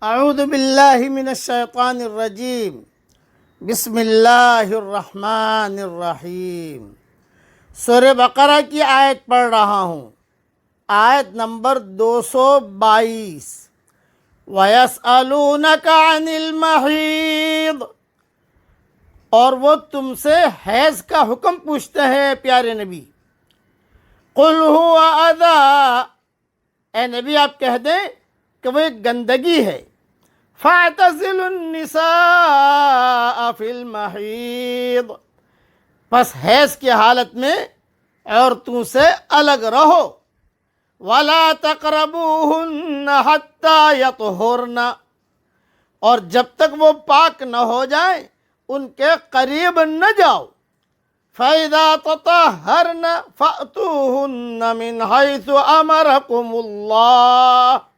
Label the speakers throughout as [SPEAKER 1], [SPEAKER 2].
[SPEAKER 1] اعوذ باللہ من الشیطان الرجیم بسم اللہ الرحمن الرحیم۔ سورہ بقرہ کی آیت پڑھ رہا ہوں، آیت نمبر 222۔ وَيَسْأَلُونَكَ عَنِ الْمَحِيضِ، اور وہ تم سے حیض کا حکم پوچھتے ہیں پیارے نبی۔ قُلْ هُوَ أَذًى، اے نبی آپ کہہ دیں کہ وہ ایک گندگی ہے۔ فَاعْتَزِلُوا النِّسَاءَ فِي الْمَحِيضِ، پس حیض کی حالت میں عورتوں سے الگ رہو۔ وَلَا تَقْرَبُوهُنَّ حَتَّى يَطْهُرْنَ، اور جب تک وہ پاک نہ ہو جائیں ان کے قریب نہ جاؤ۔ فَإِذَا تَطَهَّرْنَ فَأْتُوهُنَّ مِنْ حَيْثُ أَمَرَكُمُ اللَّهُ،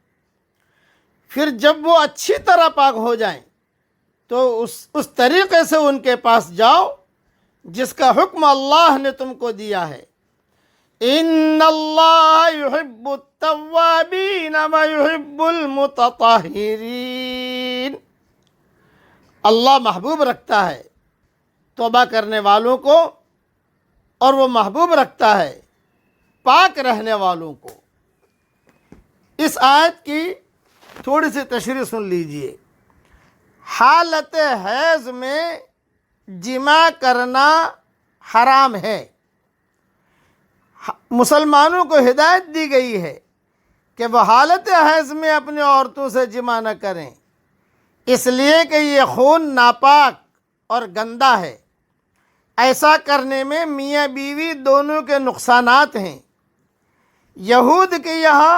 [SPEAKER 1] پھر جب وہ اچھی طرح پاک ہو جائیں تو اس طریقے سے ان کے پاس جاؤ جس کا حکم اللہ نے تم کو دیا ہے۔ ان اللہ یحب التوابین ویحب المتطہرین، اللہ محبوب رکھتا ہے توبہ کرنے والوں کو، اور وہ محبوب رکھتا ہے پاک رہنے والوں کو۔ اس آیت کی تھوڑی سی تشریح سن لیجئے۔ حالت حیض میں جماع کرنا حرام ہے۔ مسلمانوں کو ہدایت دی گئی ہے کہ وہ حالت حیض میں اپنی عورتوں سے جماع نہ کریں، اس لیے کہ یہ خون ناپاک اور گندا ہے۔ ایسا کرنے میں میاں بیوی دونوں کے نقصانات ہیں۔ یہود کے یہاں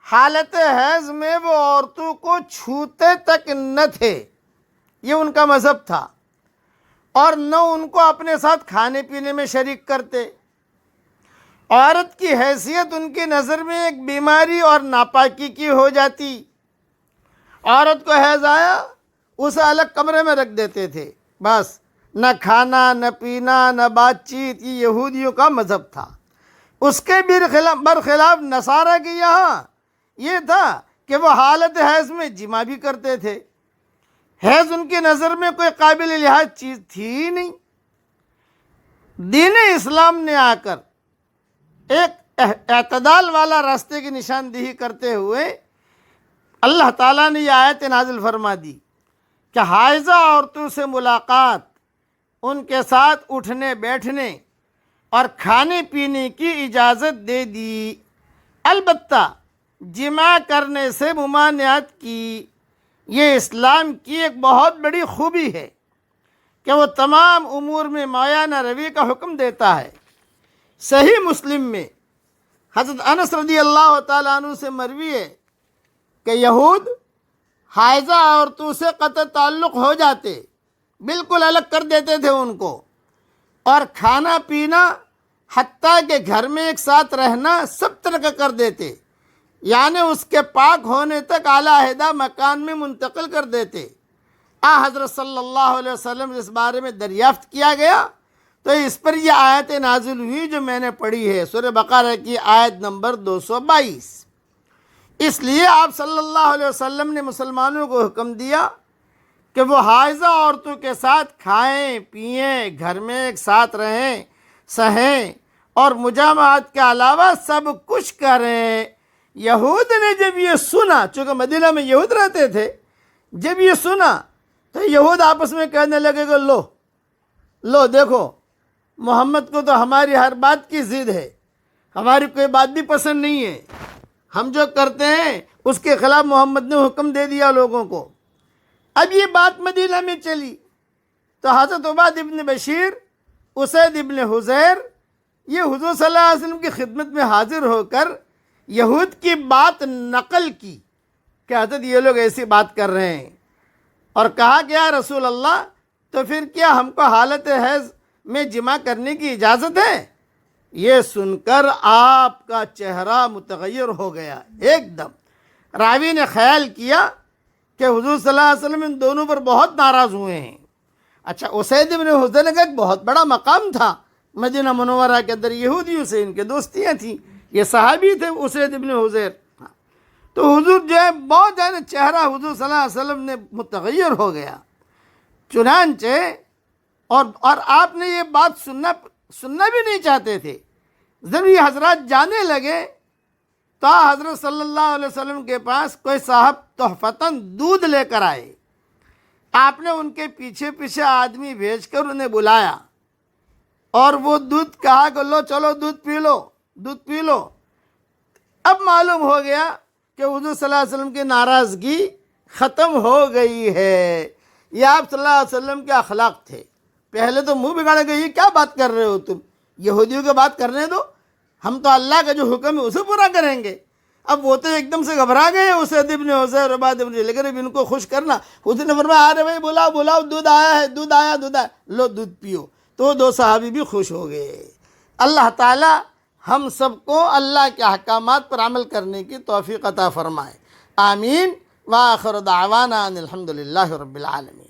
[SPEAKER 1] حالت حیض میں وہ عورتوں کو چھوتے تک نہ تھے، یہ ان کا مذہب تھا، اور نہ ان کو اپنے ساتھ کھانے پینے میں شریک کرتے۔ عورت کی حیثیت ان کی نظر میں ایک بیماری اور ناپاکی کی ہو جاتی۔ عورت کو حیض آیا اسے الگ کمرے میں رکھ دیتے تھے، بس نہ کھانا نہ پینا نہ بات چیت، یہ یہودیوں کا مذہب تھا۔ اس کے برخلاف نصارہ کے یہاں یہ تھا کہ وہ حالت حیض میں جماع بھی کرتے تھے۔ حیض ان کی نظر میں کوئی قابل لحاظ چیز تھی ہی نہیں۔ دین اسلام نے آ کر ایک اعتدال والا راستے کی نشاندہی کرتے ہوئے اللہ تعالیٰ نے یہ آیت نازل فرما دی کہ حائضہ عورتوں سے ملاقات، ان کے ساتھ اٹھنے بیٹھنے اور کھانے پینے کی اجازت دے دی، البتہ جماع کرنے سے ممانعت کی۔ یہ اسلام کی ایک بہت بڑی خوبی ہے کہ وہ تمام امور میں معینہ روی کا حکم دیتا ہے۔ صحیح مسلم میں حضرت انس رضی اللہ تعالیٰ عنہ سے مروی ہے کہ یہود حائضہ عورتوں سے قطع تعلق ہو جاتے، بالکل الگ کر دیتے تھے ان کو، اور کھانا پینا حتیٰ کہ گھر میں ایک ساتھ رہنا سب طرح کا کر دیتے، یعنی اس کے پاک ہونے تک علیحدہ مکان میں منتقل کر دیتے۔ حضرت صلی اللہ علیہ وسلم اس بارے میں دریافت کیا گیا تو اس پر یہ آیت نازل ہوئی جو میں نے پڑھی ہے، سورہ بقرہ کی آیت نمبر 222۔ اس لیے آپ صلی اللہ علیہ وسلم نے مسلمانوں کو حکم دیا کہ وہ حائضہ عورتوں کے ساتھ کھائیں پئیں، گھر میں ایک ساتھ رہیں سہیں، اور مجامعات کے علاوہ سب کچھ کریں۔ یہود نے جب یہ سنا، چونکہ مدینہ میں یہود رہتے تھے، جب یہ سنا تو یہود آپس میں کہنے لگے کہ لو دیکھو، محمد کو تو ہماری ہر بات کی ضد ہے، ہماری کوئی بات بھی پسند نہیں ہے، ہم جو کرتے ہیں اس کے خلاف محمد نے حکم دے دیا لوگوں کو۔ اب یہ بات مدینہ میں چلی تو حضرت عباد ابن بشیر، اسید ابن حضیر، یہ حضور صلی اللہ علیہ وسلم کی خدمت میں حاضر ہو کر یہود کی بات نقل کی کہ حضرت یہ لوگ ایسی بات کر رہے ہیں، اور کہا کہ یا رسول اللہ تو پھر کیا ہم کو حالت حیض میں جماع کرنے کی اجازت ہے؟ یہ سن کر آپ کا چہرہ متغیر ہو گیا ایک دم۔ راوی نے خیال کیا کہ حضور صلی اللہ علیہ وسلم ان دونوں پر بہت ناراض ہوئے ہیں۔ اچھا، اسید ابن حضیر کا ایک بہت بڑا مقام تھا مدینہ منورہ کے اندر، یہودیوں سے ان کے دوستیاں تھیں، یہ صحابی تھے اسید ابن حضیر۔ تو حضور جو ہے بہت چہرہ حضور صلی اللہ علیہ وسلم نے متغیر ہو گیا. چنانچہ اور آپ نے یہ بات سننا بھی نہیں چاہتے تھے. جب یہ حضرات جانے لگے تو حضرت صلی اللہ علیہ وسلم کے پاس کوئی صاحب تحفتاً دودھ لے کر آئے. آپ نے ان کے پیچھے پیچھے آدمی بھیج کر انہیں بلایا اور وہ دودھ کہا کہ لو چلو دودھ پی لو. اب معلوم ہو گیا کہ حضور صلی اللہ علیہ وسلم کی ناراضگی ختم ہو گئی ہے. یہ آپ صلی اللہ علیہ وسلم کے اخلاق تھے. پہلے تو منہ بگاڑ گئے، یہ کیا بات کر رہے ہو تم، یہودیوں کی بات کرنے دو، ہم تو اللہ کا جو حکم ہے اسے پورا کریں گے. اب وہ تو ایک دم سے گھبرا گئے اسید ابن حضیر عباد ابن، لیکن اب ان کو خوش کرنا. حضور نے فرمایا ارے بھائی بلاؤ دودھ آیا ہے، دودھ آیا لو دودھ پیو. تو دو صحابی بھی خوش ہو گئے. اللہ تعالی ہم سب کو اللہ کے احکامات پر عمل کرنے کی توفیق عطا فرمائے. آمین. وآخر دعوانا ان الحمد للہ رب العالمین.